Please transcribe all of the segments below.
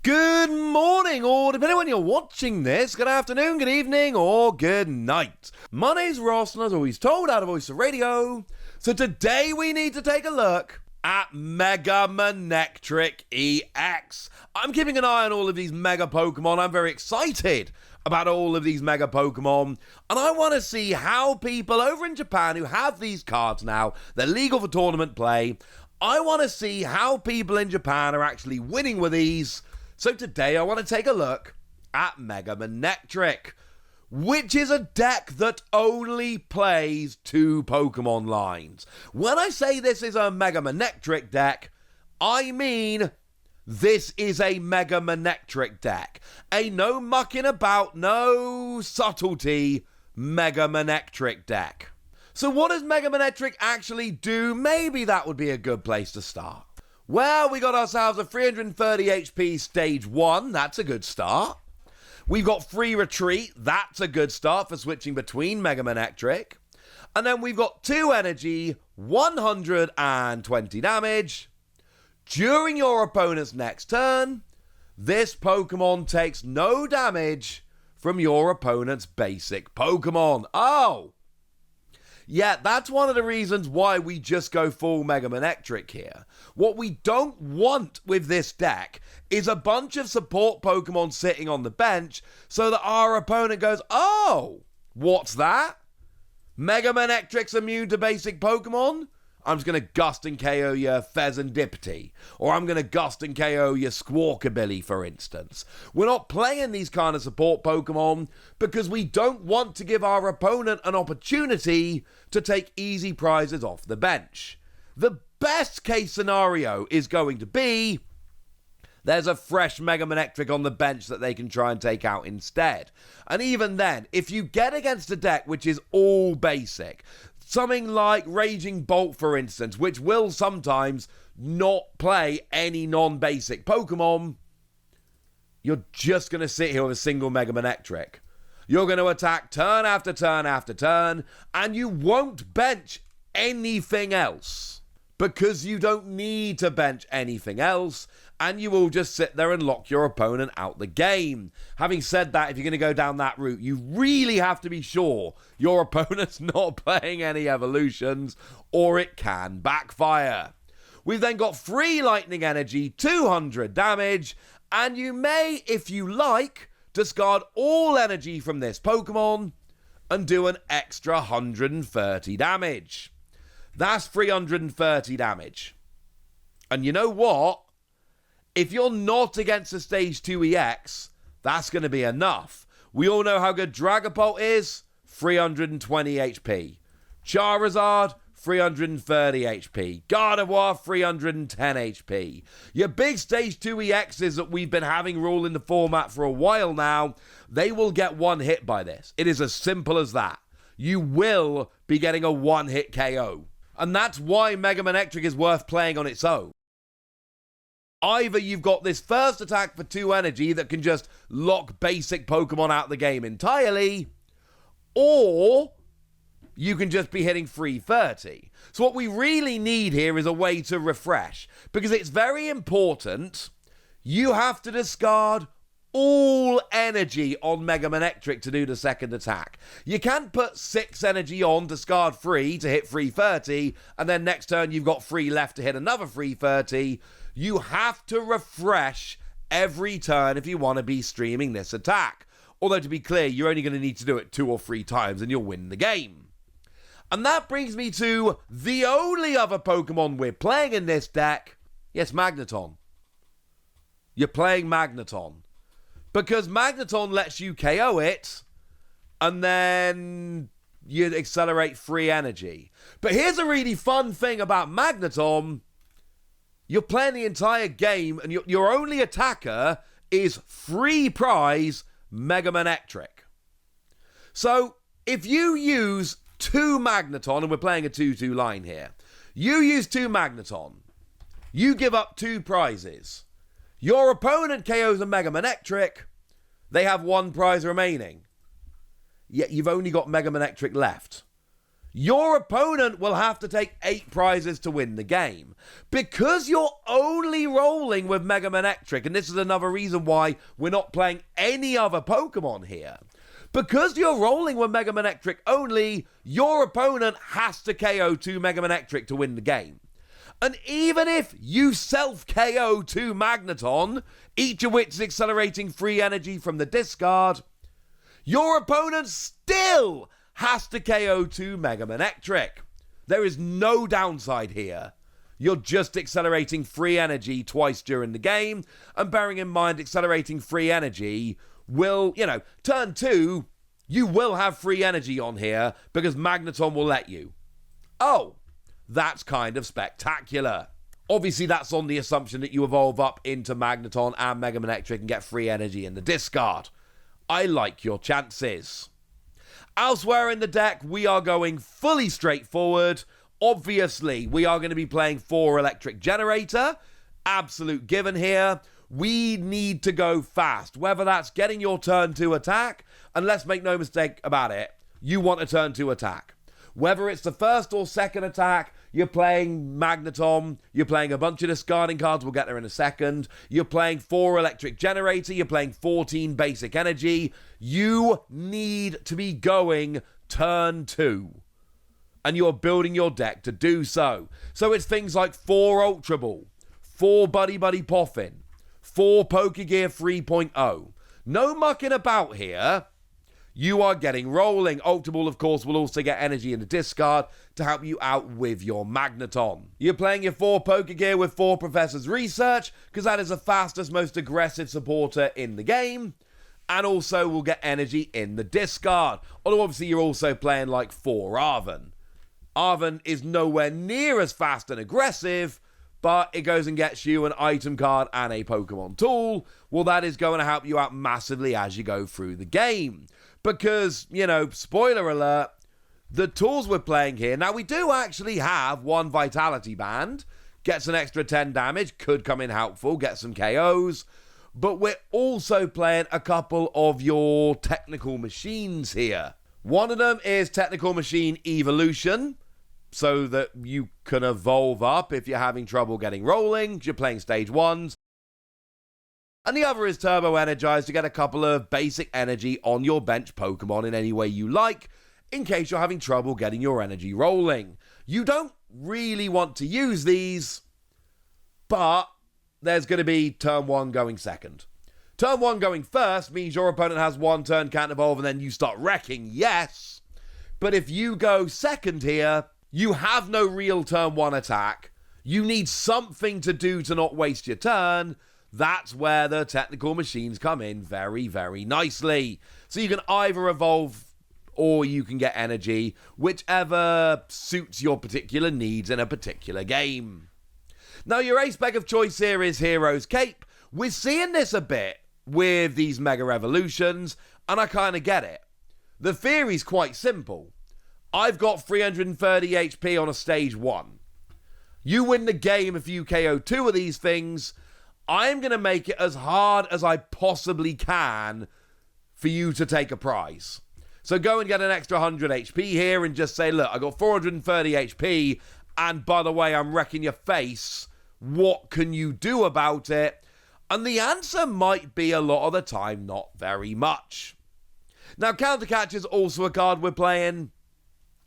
Good morning, or depending on when you're watching this, good afternoon, good evening, or good night. My name's Ross, and as always told, out of Voice of Radio. So today we need to take a look at Mega Manectric EX. I'm keeping an eye on all of these Mega Pokemon. I'm very excited about all of these Mega Pokemon, and I want to see how people over in Japan who have these cards now, they're legal for tournament play, I want to see how people in Japan are actually winning with these. So today I want to take a look at Mega Manectric, which is a deck that only plays 2 Pokemon lines. When I say this is a Mega Manectric deck, I mean this is a Mega Manectric deck. A no mucking about, no subtlety Mega Manectric deck. So what does Mega Manectric actually do? Maybe that would be a good place to start. Well, we got ourselves a 330 HP stage 1. That's a good start. We've got free retreat. That's a good start for switching between Mega Manectric. And then we've got 2 energy, 120 damage. During your opponent's next turn, this Pokemon takes no damage from your opponent's basic Pokemon. Oh! Yeah, that's one of the reasons why we just go full Mega Manectric here. What we don't want with this deck is a bunch of support Pokemon sitting on the bench so that our opponent goes, oh, what's that? Mega Manectric's immune to basic Pokemon? I'm just going to gust and KO your Pheasantipity. Or I'm going to gust and KO your Squawkabilly, for instance. We're not playing these kind of support Pokemon because we don't want to give our opponent an opportunity to take easy prizes off the bench. The best case scenario is going to be there's a fresh Mega Manectric on the bench that they can try and take out instead. And even then, if you get against a deck which is all basic, something like Raging Bolt, for instance, which will sometimes not play any non-basic Pokemon, you're just going to sit here with a single Mega Manectric. You're going to attack turn after turn after turn, and you won't bench anything else because you don't need to bench anything else, and you will just sit there and lock your opponent out the game. Having said that, if you're going to go down that route, you really have to be sure your opponent's not playing any evolutions, or it can backfire. We've then got free lightning energy, 200 damage, and you may, if you like, discard all energy from this Pokemon and do an extra 130 damage. That's 330 damage. And you know what? If you're not against a Stage 2 EX, that's going to be enough. We all know how good Dragapult is, 320 HP. Charizard, 330 HP. Gardevoir, 310 HP. Your big Stage 2 EXs that we've been having rule in the format for a while now, they will get one hit by this. It is as simple as that. You will be getting a one-hit KO. And that's why Mega Manectric is worth playing on its own. Either you've got this first attack for 2 energy that can just lock basic Pokemon out the game entirely, or you can just be hitting 330. So what we really need here is a way to refresh, because it's very important you have to discard all energy on Mega Manectric to do the second attack. You can't put 6 energy on, discard 3 to hit 330, and then next turn you've got 3 left to hit another 330. You have to refresh every turn if you want to be streaming this attack. Although, to be clear, you're only going to need to do it 2 or 3 times and you'll win the game. And that brings me to the only other Pokemon we're playing in this deck. Yes, Magneton. You're playing Magneton. Because Magneton lets you KO it, and then you accelerate free energy. But here's a really fun thing about Magneton. You're playing the entire game, and your only attacker is free prize Mega Manectric. So, if you use 2 Magneton, and we're playing a 2-2 line here, you use 2 Magneton, you give up 2 prizes. Your opponent KOs a Mega Manectric, they have 1 prize remaining. Yet you've only got Mega Manectric left. your opponent will have to take 8 prizes to win the game. Because you're only rolling with Mega Manectric, and this is another reason why we're not playing any other Pokemon here. Because you're rolling with Mega Manectric only, your opponent has to KO 2 Mega Manectric to win the game. And even if you self-KO 2 Magneton, each of which is accelerating free energy from the discard, your opponent still has to KO 2 Mega Manectric. There is no downside here. You're just accelerating free energy twice during the game, and bearing in mind accelerating free energy will, turn 2, you will have free energy on here because Magneton will let you. Oh, that's kind of spectacular. Obviously, that's on the assumption that you evolve up into Magneton and Mega Manectric and get free energy in the discard. I like your chances. Elsewhere in the deck, we are going fully straightforward. Obviously, we are going to be playing 4 Electric Generator. Absolute given here. We need to go fast, whether that's getting your turn 2 attack, and let's make no mistake about it, you want a turn 2 attack. Whether it's the first or second attack, you're playing Magneton, you're playing a bunch of discarding cards, we'll get there in a second, you're playing 4 Electric Generator, you're playing 14 Basic Energy, you need to be going turn 2. And you're building your deck to do so. So it's things like 4 Ultra Ball, 4 Buddy Buddy Poffin, 4 Pokegear 3.0. No mucking about here. You are getting rolling. Ultra Ball, of course, will also get energy in the discard to help you out with your Magneton. You're playing your 4 Pokegear with 4 Professor's Research, because that is the fastest, most aggressive supporter in the game, and also will get energy in the discard. Although, obviously, you're also playing like 4 Arven. Arven is nowhere near as fast and aggressive, but it goes and gets you an item card and a Pokemon tool. Well, that is going to help you out massively as you go through the game. Because, spoiler alert, the tools we're playing here, now we do actually have 1 Vitality Band, gets an extra 10 damage, could come in helpful, get some KOs, but we're also playing a couple of your technical machines here. One of them is Technical Machine Evolution, so that you can evolve up if you're having trouble getting rolling, you're playing stage 1s. And the other is Turbo Energize to get a couple of basic energy on your bench Pokemon in any way you like, in case you're having trouble getting your energy rolling. You don't really want to use these, but there's going to be turn 1 going second. Turn 1 going first means your opponent has 1 turn, can't evolve, and then you start wrecking, yes. But if you go second here, you have no real turn 1 attack. You need something to do to not waste your turn. That's where the technical machines come in very, very nicely. So you can either evolve or you can get energy, whichever suits your particular needs in a particular game. Now, your ace spec of choice here is Hero's Cape. We're seeing this a bit with these Mega Evolutions, and I kind of get it. The theory's quite simple. I've got 330 HP on a stage 1. You win the game if you KO 2 of these things. I'm going to make it as hard as I possibly can for you to take a prize. So go and get an extra 100 HP here and just say, look, I got 430 HP, and by the way, I'm wrecking your face. What can you do about it? And the answer might be a lot of the time, not very much. Now, Countercatch is also a card we're playing.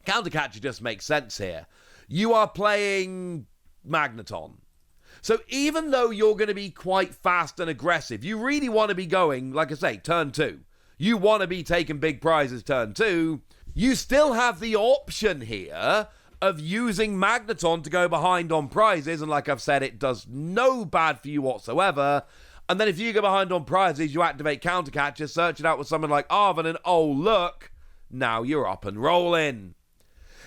Countercatcher just makes sense here. You are playing Magneton. So even though you're going to be quite fast and aggressive, you really want to be going, like I say, turn 2. You want to be taking big prizes turn 2. You still have the option here of using Magneton to go behind on prizes. And like I've said, it does no bad for you whatsoever. And then if you go behind on prizes, you activate Countercatcher, search it out with someone like Arven, and oh, look, now you're up and rolling.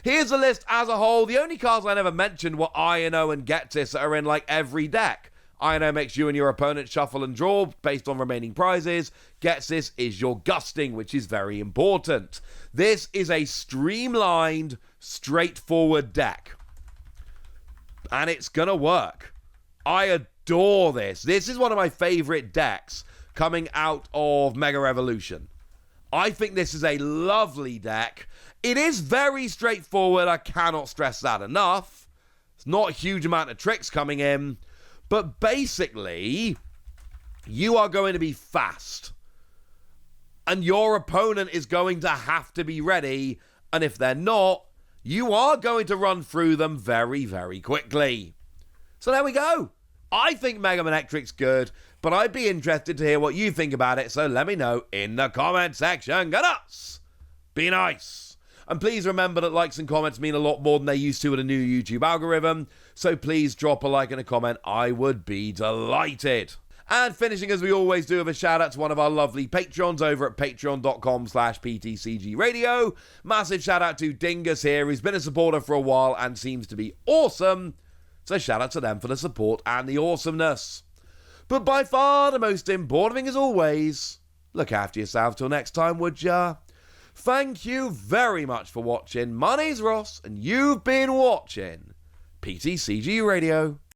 Here's the list as a whole. The only cards I never mentioned were Ino and Getsis that are in like every deck. Ino makes you and your opponent shuffle and draw based on remaining prizes. Getsis is your gusting, which is very important. This is a streamlined, straightforward deck. And it's gonna work. I adore this. This is one of my favorite decks coming out of Mega Evolution. I think this is a lovely deck. It is very straightforward. I cannot stress that enough. It's not a huge amount of tricks coming in. But basically, you are going to be fast. And your opponent is going to have to be ready. And if they're not, you are going to run through them very, very quickly. So there we go. I think Mega Manectric's good, but I'd be interested to hear what you think about it, so let me know in the comment section. Go nuts! Be nice! And please remember that likes and comments mean a lot more than they used to in a new YouTube algorithm, so please drop a like and a comment. I would be delighted. And finishing as we always do with a shout out to one of our lovely Patreons over at patreon.com/PTCG Radio. Massive shout out to Dingus here, who's been a supporter for a while and seems to be awesome. So shout out to them for the support and the awesomeness. But by far the most important thing as always, look after yourself till next time, would ya? Thank you very much for watching. My name's Ross and you've been watching PTCG Radio.